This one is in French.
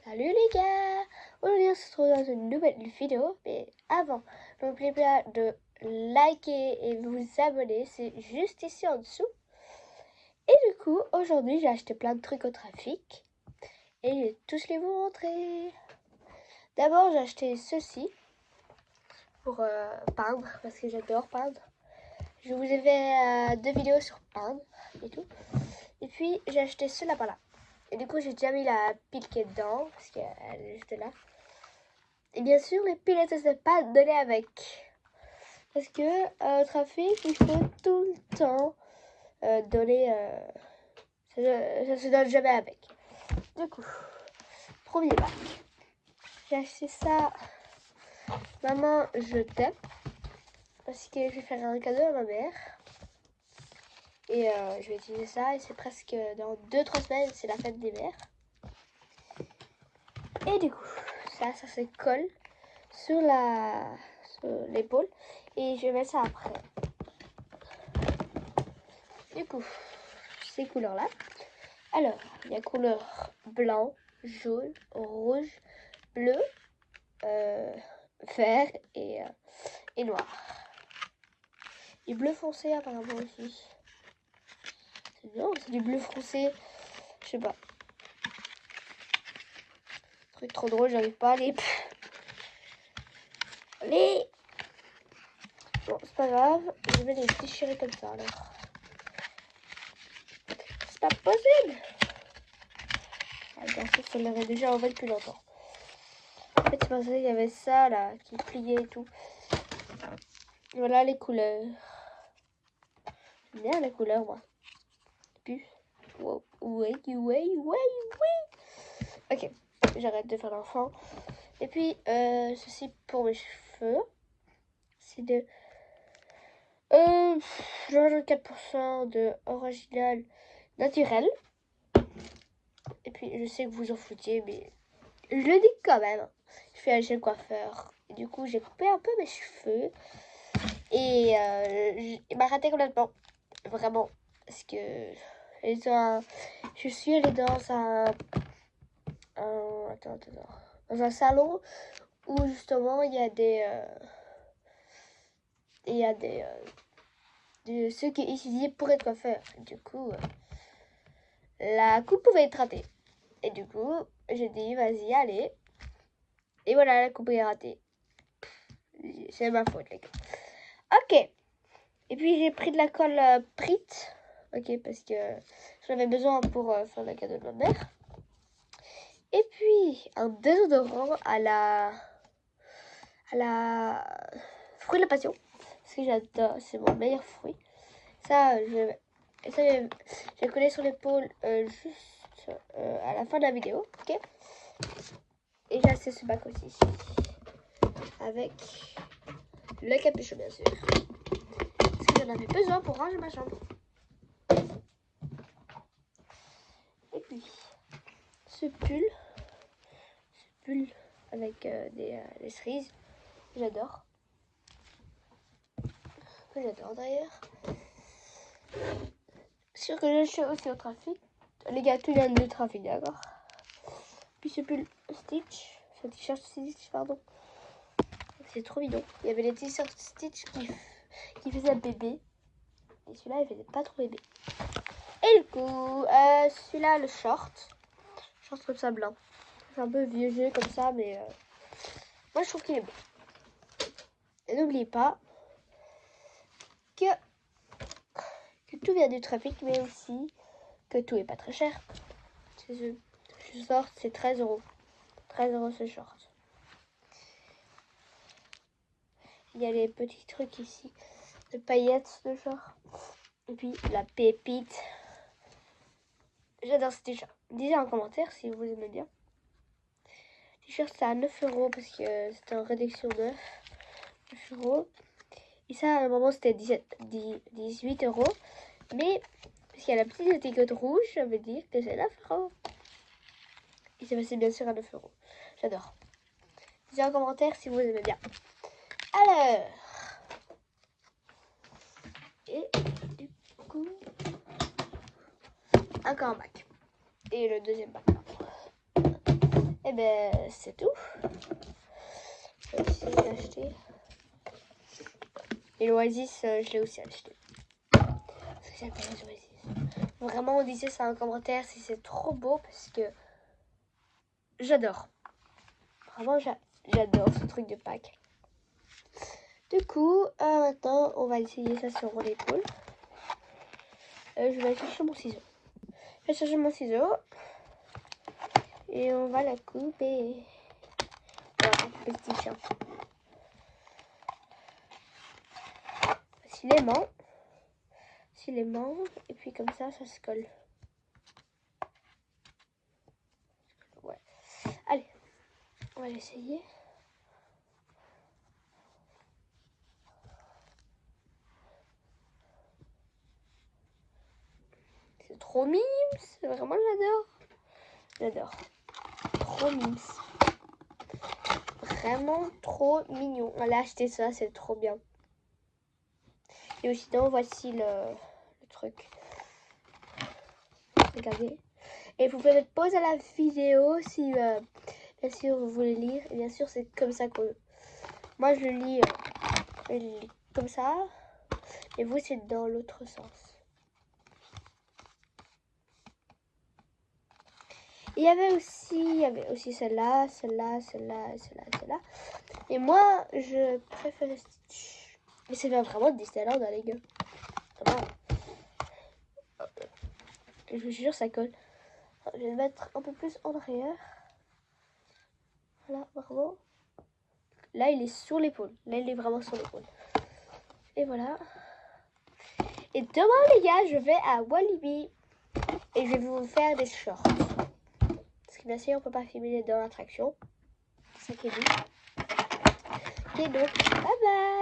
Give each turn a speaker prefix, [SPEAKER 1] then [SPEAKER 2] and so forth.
[SPEAKER 1] Salut les gars! Aujourd'hui on se retrouve dans une nouvelle vidéo, mais avant, n'oubliez pas de liker et vous abonner, c'est juste ici en dessous. Et du coup, aujourd'hui j'ai acheté plein de trucs au trafic et je vais tous les vous montrer. D'abord j'ai acheté ceci pour peindre, parce que j'adore peindre. Je vous ai fait 2 vidéos sur peindre et tout. Et puis j'ai acheté cela par là. Et du coup, j'ai déjà mis la pile qui est dedans, parce qu'elle est juste là. Et bien sûr, les piles, ça ne s'est pas donné avec. Parce que au trafic, il faut tout le temps donner... ça ne se donne jamais avec. Du coup, premier bac. J'ai acheté ça. Maman, je t'aime. Parce que je vais faire un cadeau à ma mère. Et je vais utiliser ça. Et c'est presque dans 2-3 semaines, c'est la fête des mères. Et du coup, ça se colle sur l'épaule et je vais mettre ça après. Du coup, ces couleurs là. Alors, il y a couleur blanc, jaune, rouge, bleu, vert et noir. Et bleu foncé apparemment aussi. Non, c'est du bleu foncé. Je sais pas. Truc trop drôle, j'arrive pas à les... Bon, c'est pas grave, je vais les déchirer comme ça alors. C'est pas possible! Ça l'aurait déjà enlevé depuis longtemps. En fait, c'est parce qu'il y avait ça là qui pliait et tout. Voilà les couleurs. J'aime bien les couleurs, moi. Puis, wow. Ouais. Ok, j'arrête de faire l'enfant. Et puis, ceci pour mes cheveux. C'est de 4% de original naturel. Et puis, je sais que vous en foutiez, mais je le dis quand même. Je fais aller chez le coiffeur. Et du coup, j'ai coupé un peu mes cheveux. Et il m'a raté complètement. Vraiment. Parce que je suis allée dans dans un salon où justement il y a ceux qui étudiaient pour être coiffeur. Du coup, la coupe pouvait être ratée. Et du coup, j'ai dit, vas-y, allez. Et voilà, la coupe est ratée. C'est ma faute, les gars. Ok. Et puis, j'ai pris de la colle Prit. Ok, parce que j'en avais besoin pour faire le cadeau de ma mère. Et puis, un désodorant à la fruit de la passion. Parce que j'adore, c'est mon meilleur fruit. Ça, je connais sur l'épaule juste à la fin de la vidéo. Ok. Et j'ai acheté ce bac aussi. Avec le capuchon, bien sûr. Parce que j'en avais besoin pour ranger ma chambre. Et puis, ce pull avec des cerises. J'adore. J'adore d'ailleurs. Sûr que je suis aussi au trafic. Les gars, tout vient du trafic, d'accord. Puis ce pull Stitch. Ce t-shirt Stitch, pardon. C'est trop bidon. Il y avait les t-shirts Stitch qui faisaient bébé. Et celui-là, il faisait pas trop bébé. Et du coup, celui-là, le short. Short comme ça blanc. C'est un peu vieux jeu comme ça, mais moi je trouve qu'il est beau. Et n'oubliez pas que tout vient du trafic, mais aussi que tout est pas très cher. Ce short, c'est 13 €. 13 € ce short. Il y a les petits trucs ici de paillettes de short. Et puis la pépite. J'adore ce t-shirt. Dites en commentaire si vous aimez bien. Le t-shirt c'est à 9 € parce que c'était en réduction 9 €. Et ça à un moment c'était 18 €. Mais parce qu'il y a la petite étiquette rouge, ça veut dire que c'est 9 €. Et c'est passé bien sûr à 9 €. J'adore. Dites en commentaire si vous aimez bien. Alors. Et du coup. Encore un bac. Et le deuxième bac. Et bien. ben, c'est tout. Aussi, j'ai acheté. Et l'Oasis, je l'ai aussi acheté. Parce que j'aime bien les Oasis. Vraiment, on disait ça en commentaire si c'est trop beau parce que j'adore. Vraiment, j'adore ce truc de Pâques. Du coup, maintenant, on va essayer ça sur mon épaule. Je vais chercher mon ciseau. Je vais chercher mon ciseau. Et on va la couper. Voilà, petit chien. Facilement. Et puis comme ça se colle. Ouais. Allez, on va l'essayer. C'est trop mimes. Vraiment, j'adore. Trop mimes. Vraiment trop mignon. On a acheté ça, c'est trop bien. Et sinon, voici le truc. Regardez. Et vous pouvez mettre pause à la vidéo si, bien sûr, vous voulez lire. Et bien sûr, c'est comme ça que... Moi, je le lis comme ça. Et vous, c'est dans l'autre sens. Il y avait aussi celle-là. Et moi, je préfère Stitch. Mais c'est vraiment Disneyland, les gars. Vraiment. Je vous jure, ça colle. Je vais le mettre un peu plus en arrière. Voilà, vraiment. Là, il est sur l'épaule. Là, il est vraiment sur l'épaule. Et voilà. Et demain, les gars, je vais à Walibi. Et je vais vous faire des shorts. Parce que bien sûr, on peut pas filmer dans l'attraction. C'est ça qui est dit. Et donc, bye bye.